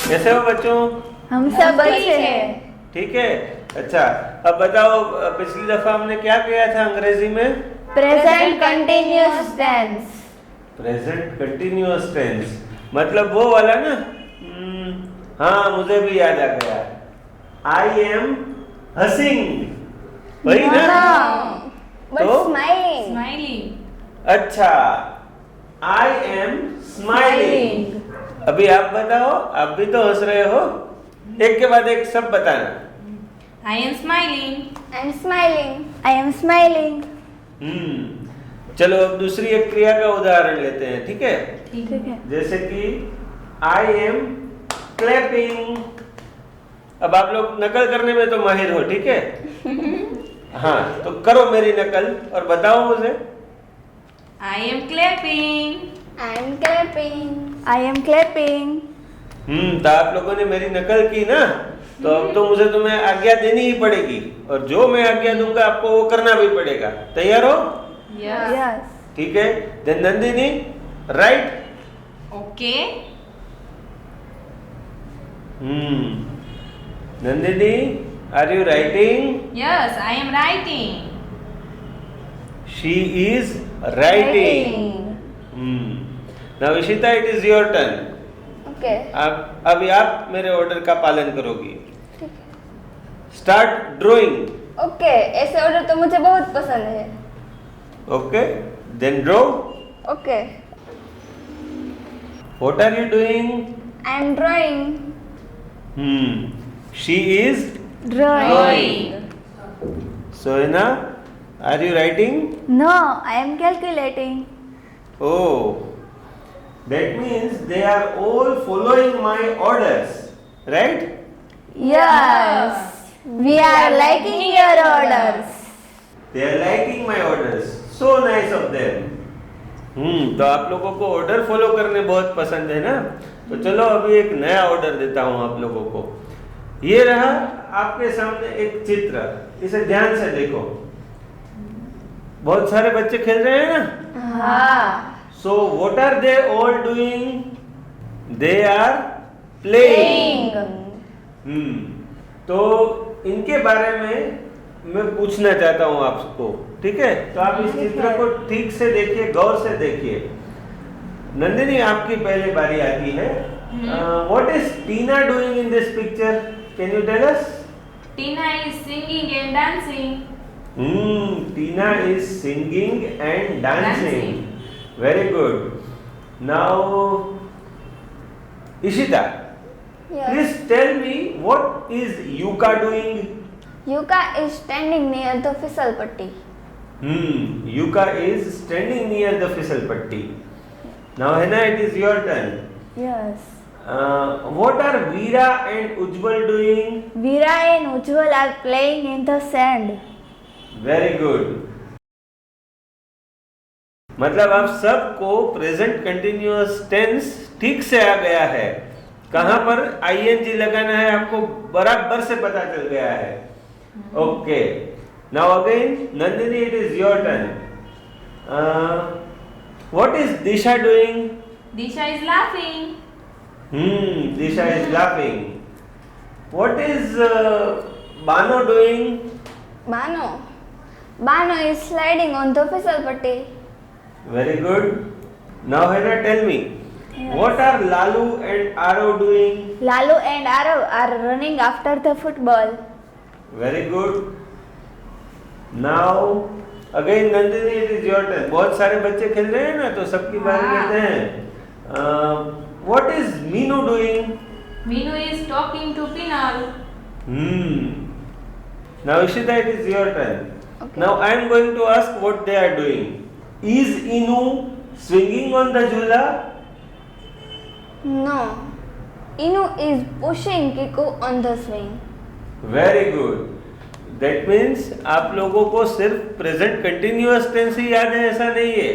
कैसे हो बच्चों? हम सब अच्छे हैं। ठीक है। अच्छा, अब बताओ पिछली दफा हमने क्या किया था अंग्रेजी में? Present continuous tense. Present continuous tense मतलब वो वाला ना। हाँ, मुझे भी याद आ गया। आई एम हसिंग, वही ना? बट तो? स्माइलिंग। अच्छा, आई एम स्माइलिंग। अभी आप बताओ, आप भी तो हंस रहे हो। एक के बाद एक सब बताना। I am smiling. I am smiling. I am smiling. चलो अब दूसरी एक क्रिया का उदाहरण लेते हैं, ठीक है? ठीक है। जैसे कि आई एम क्लैपिंग। अब आप लोग नकल करने में तो माहिर हो, ठीक है? हाँ, तो करो मेरी नकल और बताओ मुझे। I am clapping. I am clapping. I am clapping. तो आप लोगों ने मेरी नकल की ना, तो अब तो मुझे तुम्हें आज्ञा देनी ही पड़ेगी और जो मैं आज्ञा दूंगा आपको वो करना भी पड़ेगा। तैयार हो? Yes. यस। ठीक है। Then Nandini, right. Okay. Nandini, are you writing? Yes, I am writing. She is writing. Now Ishita, it is your turn. Okay. अभी आप मेरे ऑर्डर का पालन करोगी। Start drawing. ओके, ऐसे ऑर्डर तो मुझे बहुत पसंद है। Okay, then draw. Okay. What are you doing? I am drawing. She is Drawing. Sona, are you writing? No, I am calculating. Oh, that means they are all following my orders, right? Yes. We are liking your orders. They are liking my orders. So nice of them. तो आप लोगों को order follow करने बहुत पसंद है ना? तो चलो अभी एक नया ऑर्डर देता हूँ आप लोगों को। ये रहा आपके सामने एक चित्र, इसे ध्यान से देखो। बहुत सारे बच्चे खेल रहे हैं ना? हाँ। So what are they all doing? They are playing. तो इनके बारे में मैं पूछना चाहता हूँ आपको, ठीक है? तो आप इस चित्र को ठीक से देखिए, गौर से देखिए। नंदिनी, आपकी पहले बारी आती है। What is Tina doing in this picture? Can you tell us? Tina is singing and dancing. Tina is singing and dancing. Very good. Now, Ishita, Yes. please tell me what is Yuka doing? Yuka is standing near the fizzle putty. Yuka is standing near the fizzle putty. Now, Hena, it is your turn. Yes. What are Veera and Ujjwal doing? Veera and Ujjwal are playing in the sand. Very good. मतलब आप सबको present continuous tense ठीक से आ गया है। कहाँ पर ING लगाना है आपको बराबर से पता चल गया है। Okay, now again Nandini, it is your turn. What is Disha doing? Disha is laughing. Disha is laughing. What is Bano doing? Bano is sliding on the fizzle putty. Very good. Now Hena, tell me, what are Lalu and Aro doing? Lalu and Arav are running after the football. Very good. Now again Nandini, it is your turn. बहुत सारे बच्चे खेल रहे हैं ना, तो सबकी बारी लेते हैं। What is Meenu doing? Meenu is talking to Pinal. Now Ishita, it is your turn. Okay. Now I am going to ask what they are doing. Is Inu swinging on the jhula? No. Inu is pushing Kiku on the swing. Very good. That means आप लोगों को सिर्फ present continuous tense ही याद है ऐसा नहीं है।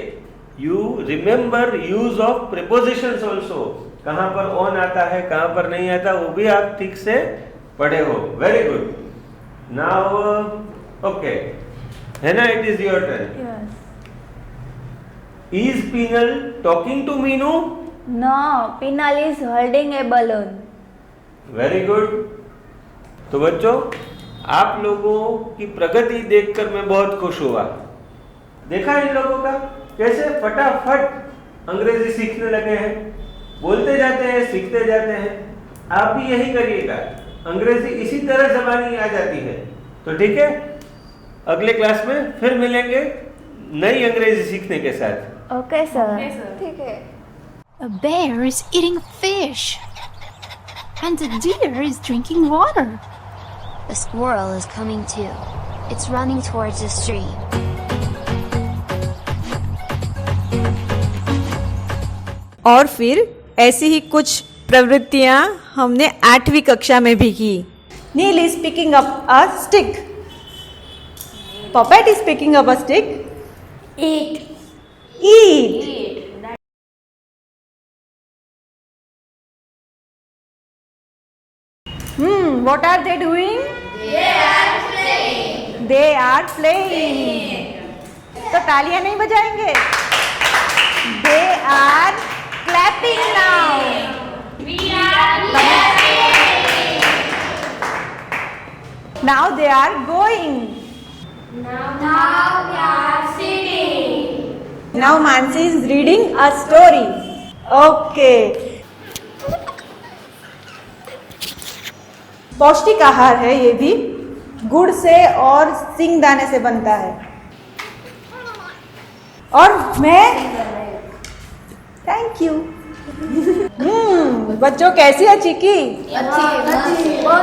You remember use of prepositions also. कहाँ पर on आता है, कहाँ पर नहीं आता, वो भी आप ठीक से पढ़े हो। Very good. Now, okay. Hena, it is your turn. Yes. Is Pinal talking to Meenu? No, Pinal is holding a balloon. Very good. तो बच्चों, आप लोगों की प्रगति देखकर मैं बहुत खुश हुआ। देखा इन लोगों का कैसे फटाफट अंग्रेजी सीखने लगे हैं, बोलते जाते हैं, सीखते जाते हैं। आप भी यही करिएगा, अंग्रेजी इसी तरह जबानी आ जाती है। तो ठीक है, अगले क्लास में फिर मिलेंगे नई अंग्रेजी सीखने के साथ। Okay sir. Okay, sir. ठीक है। A bear is eating fish. And the deer is drinking water. The squirrel is coming too. It's running towards the stream. और फिर ऐसी ही कुछ प्रवृत्तियां हमने 8वीं कक्षा में भी की। Neil is picking up a stick. Puppet is picking up a stick. Eat. What are they doing? They are playing. तो तालियां नहीं बजाएंगे? They are clapping now. We are clapping. Now they are going. Now we are sitting. Now Mansi is reading a story. Okay. पौष्टिक आहार है ये भी, गुड़ से और सिंगदाने से बनता है। और मैं थैंक यू। बच्चों कैसी है चिक्की?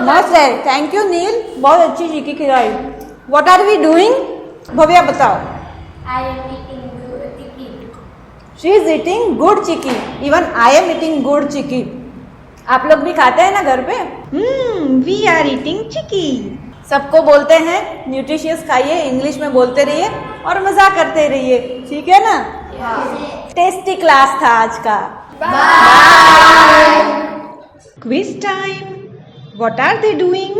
मस्त है। थैंक यू नील, बहुत अच्छी चिक्की खिलाई। What are we doing? Bhavya बताओ। I am eating good chicken. She is eating good chikki. Even I am eating good chikki. आप लोग भी खाते हैं ना घर पे? We are eating chikki. सबको बोलते हैं न्यूट्रिशियस खाइए, इंग्लिश में बोलते रहिए और मजा करते रहिए, ठीक है ना? टेस्टी क्लास था आज का। Bye. Quiz time. What are they doing?